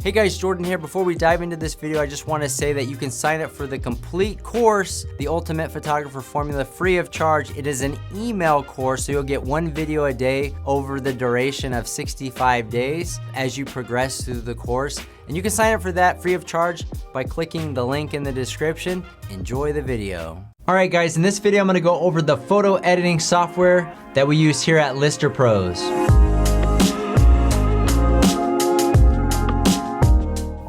Hey guys, Jordan here. Before we dive into this video, I just want to say that you can sign up for the complete course, The Ultimate Photographer Formula, free of charge. It is an email course, so you'll get one video a day over the duration of 65 days as you progress through the course. And you can sign up for that free of charge by clicking the link in the description. Enjoy the video. All right guys, in this video I'm going to go over the photo editing software that we use here at Lister Pros.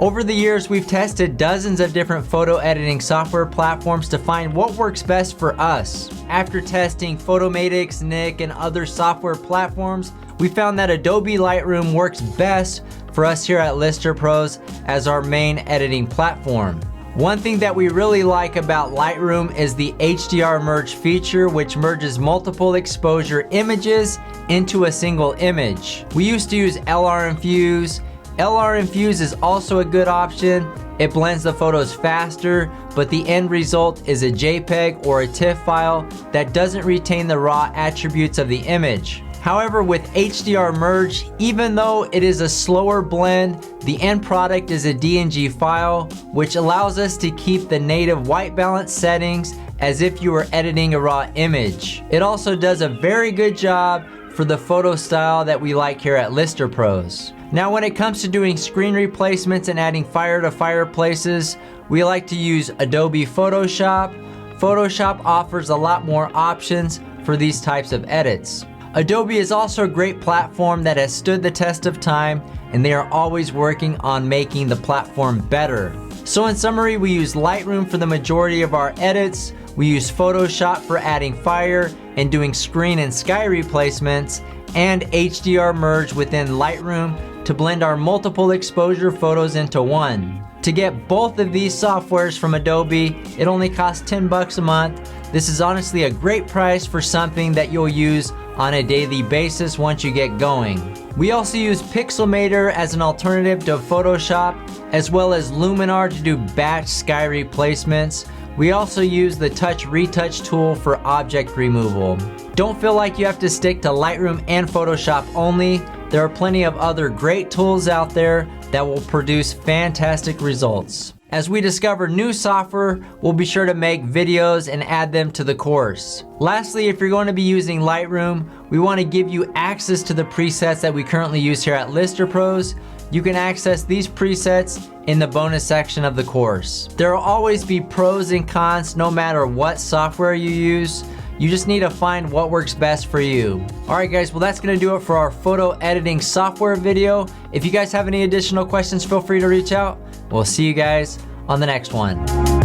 Over the years, we've tested dozens of different photo editing software platforms to find what works best for us. After testing Photomatix, Nik, and other software platforms, we found that Adobe Lightroom works best for us here at Lister Pros as our main editing platform. One thing that we really like about Lightroom is the HDR merge feature, which merges multiple exposure images into a single image. We used to use LR Infuse. LR Infuse is also a good option. It blends the photos faster, but the end result is a JPEG or a TIFF file that doesn't retain the raw attributes of the image. However, with HDR Merge, even though it is a slower blend, the end product is a DNG file, which allows us to keep the native white balance settings as if you were editing a raw image. It also does a very good job for the photo style that we like here at Lister Pros. Now when it comes to doing screen replacements and adding fire to fireplaces, we like to use Adobe Photoshop. Photoshop offers a lot more options for these types of edits. Adobe is also a great platform that has stood the test of time, and they are always working on making the platform better. So in summary, we use Lightroom for the majority of our edits. We use Photoshop for adding fire and doing screen and sky replacements, and HDR Merge within Lightroom to blend our multiple exposure photos into one. To get both of these softwares from Adobe, it only costs 10 bucks a month. This is honestly a great price for something that you'll use on a daily basis once you get going. We also use PixelMator as an alternative to Photoshop, as well as Luminar to do batch sky replacements. We also use the Touch Retouch tool for object removal. Don't feel like you have to stick to Lightroom and Photoshop only. There are plenty of other great tools out there that will produce fantastic results. As we discover new software, we'll be sure to make videos and add them to the course. Lastly, if you're going to be using Lightroom, we want to give you access to the presets that we currently use here at Lister Pros. You can access these presets in the bonus section of the course. There will always be pros and cons no matter what software you use. You just need to find what works best for you. Alright guys, well that's going to do it for our photo editing software video. If you guys have any additional questions, feel free to reach out. We'll see you guys on the next one.